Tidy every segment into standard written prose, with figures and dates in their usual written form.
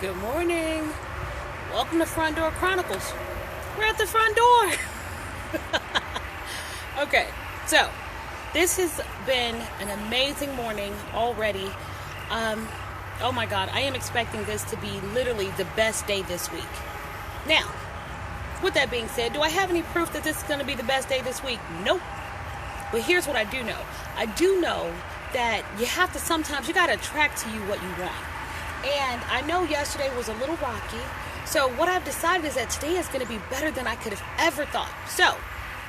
Good morning. Welcome to Front Door Chronicles. We're at the front door. Okay, so this has been an amazing morning already. Oh my God, I am expecting this to be literally the best day this week. Now, with that being said, do I have any proof that this is going to be the best day this week? Nope. But here's what I do know. I do know that you have to sometimes, you got to attract to you what you want. And I know yesterday was a little rocky. So what I've decided is that today is going to be better than I could have ever thought. So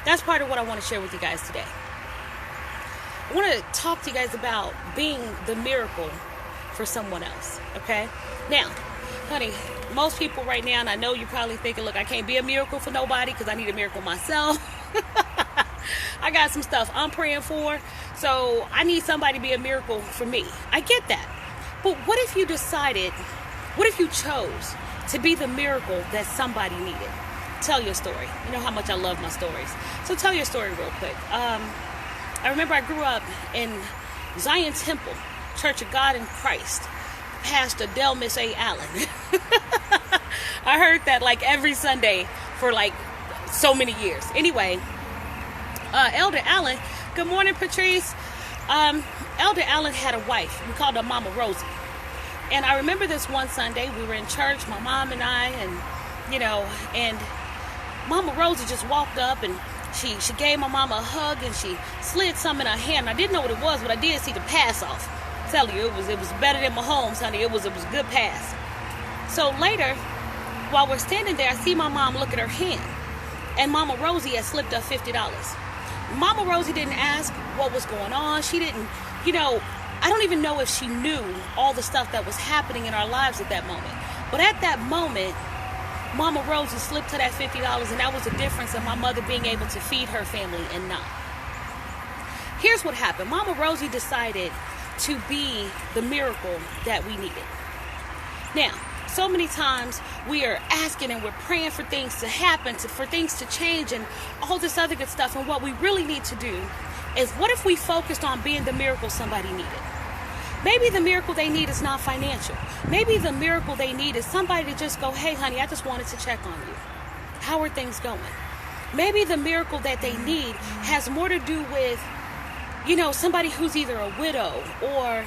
that's part of what I want to share with you guys today. I want to talk to you guys about being the miracle for someone else. Okay? Now, honey, most people right now, and I know you're probably thinking, look, I can't be a miracle for nobody because I need a miracle myself. I got some stuff I'm praying for. So I need somebody to be a miracle for me. I get that. But what if you decided, what if you chose to be the miracle that somebody needed? Tell your story. You know how much I love my stories. So tell your story real quick. I remember I grew up in Zion Temple, Church of God in Christ, Pastor Delmis A. Allen. I heard that like every Sunday for like so many years. Anyway, Elder Allen, good morning, Patrice. Elder Allen had a wife. We called her Mama Rosie. And I remember this one Sunday, we were in church, my mom and I, and Mama Rosie just walked up and she gave my mama a hug and she slid something in her hand. I didn't know what it was, but I did see the pass off. I tell you, it was better than Mahomes, honey. It was a good pass. So later, while we're standing there, I see my mom look at her hand. And Mama Rosie had slipped her $50. Mama Rosie didn't ask what was going on. She didn't, I don't even know if she knew all the stuff that was happening in our lives at that moment. But at that moment, Mama Rosie slipped her that $50, and that was the difference in my mother being able to feed her family and not. Here's what happened. Mama Rosie decided to be the miracle that we needed. Now, so many times we are asking and we're praying for things to happen, for things to change and all this other good stuff. And what we really need to do is, what if we focused on being the miracle somebody needed? Maybe the miracle they need is not financial. Maybe the miracle they need is somebody to just go, hey, honey, I just wanted to check on you. How are things going? Maybe the miracle that they need has more to do with, somebody who's either a widow or,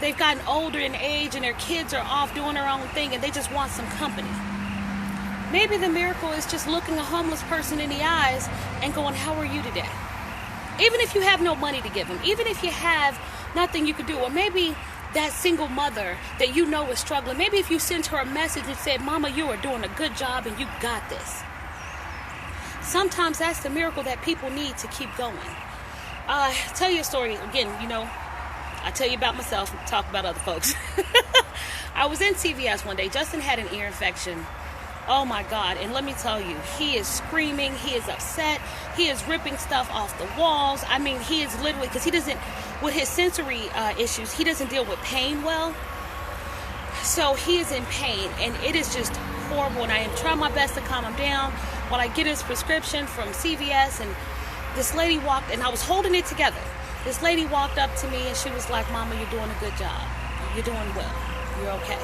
they've gotten older in age and their kids are off doing their own thing and they just want some company. Maybe the miracle is just looking a homeless person in the eyes and going, how are you today? Even if you have no money to give them, even if you have nothing you could do, or maybe that single mother that you know is struggling, maybe if you sent her a message and said, Mama, you are doing a good job and you got this. Sometimes that's the miracle that people need to keep going. Tell you a story again, I tell you about myself, talk about other folks. I was in CVS one day. Justin had an ear infection. Oh my God. And let me tell you, he is screaming. He is upset. He is ripping stuff off the walls. I mean, he is literally, because he doesn't, with his sensory issues, he doesn't deal with pain well. So he is in pain and it is just horrible. And I am trying my best to calm him down while I get his prescription from CVS. And this lady walked, and I was holding it together. This lady walked up to me and she was like, Mama, you're doing a good job. You're doing well. You're okay.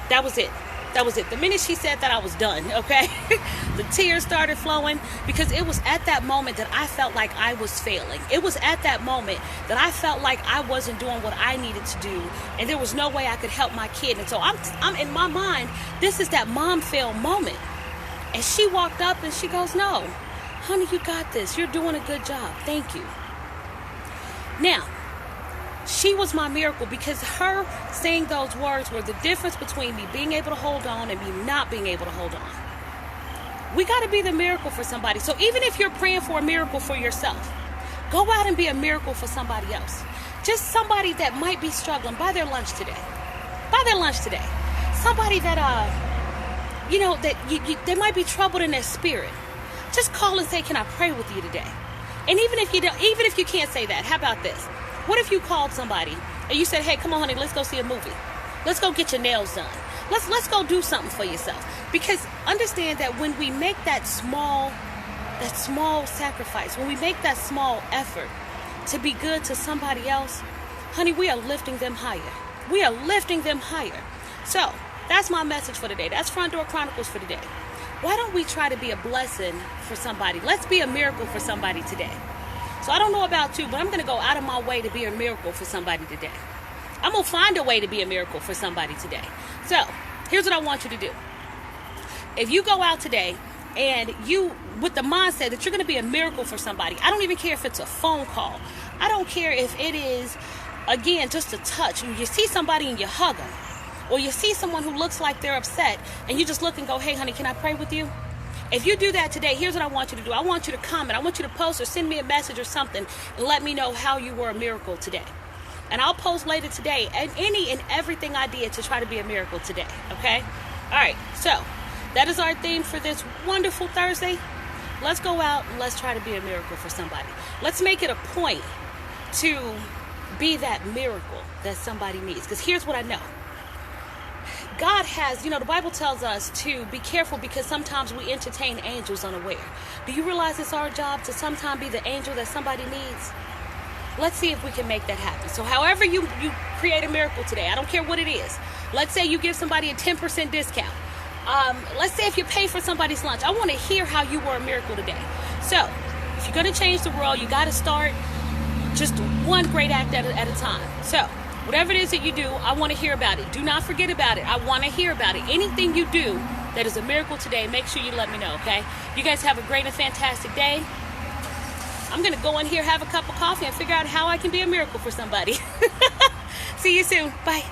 That was it. That was it. The minute she said that, I was done, okay? The tears started flowing because it was at that moment that I felt like I was failing. It was at that moment that I felt like I wasn't doing what I needed to do, and there was no way I could help my kid. And so I'm in my mind, this is that mom fail moment. And she walked up and she goes, no, honey, you got this. You're doing a good job. Thank you. Now, she was my miracle because her saying those words were the difference between me being able to hold on and me not being able to hold on. We got to be the miracle for somebody. So even if you're praying for a miracle for yourself, go out and be a miracle for somebody else. Just somebody that might be struggling. Buy their lunch today. Buy their lunch today. Somebody that, they might be troubled in their spirit. Just call and say, can I pray with you today? And even if you can't say that, how about this? What if you called somebody and you said, hey, come on, honey, let's go see a movie. Let's go get your nails done. Let's go do something for yourself. Because understand that when we make that small sacrifice, when we make that small effort to be good to somebody else, honey, we are lifting them higher. We are lifting them higher. So that's my message for today. That's Front Door Chronicles for today. Why don't we try to be a blessing for somebody? Let's be a miracle for somebody today. So I don't know about you, but I'm going to go out of my way to be a miracle for somebody today. I'm going to find a way to be a miracle for somebody today. So here's what I want you to do. If you go out today and you, with the mindset that you're going to be a miracle for somebody, I don't even care if it's a phone call. I don't care if it is, again, just a touch. You see somebody and you hug them. Or you see someone who looks like they're upset and you just look and go, hey, honey, can I pray with you? If you do that today, here's what I want you to do. I want you to comment. I want you to post or send me a message or something and let me know how you were a miracle today. And I'll post later today and any and everything I did to try to be a miracle today. Okay? All right. So that is our theme for this wonderful Thursday. Let's go out and let's try to be a miracle for somebody. Let's make it a point to be that miracle that somebody needs. Because here's what I know. God has, the Bible tells us to be careful because sometimes we entertain angels unaware. Do you realize it's our job to sometimes be the angel that somebody needs? Let's see if we can make that happen. So however you create a miracle today, I don't care what it is. Let's say you give somebody a 10% discount. Let's say if you pay for somebody's lunch. I want to hear how you were a miracle today. So if you're going to change the world, you got to start just one great act at a time. So whatever it is that you do, I want to hear about it. Do not forget about it. I want to hear about it. Anything you do that is a miracle today, make sure you let me know, okay? You guys have a great and fantastic day. I'm going to go in here, have a cup of coffee, and figure out how I can be a miracle for somebody. See you soon. Bye.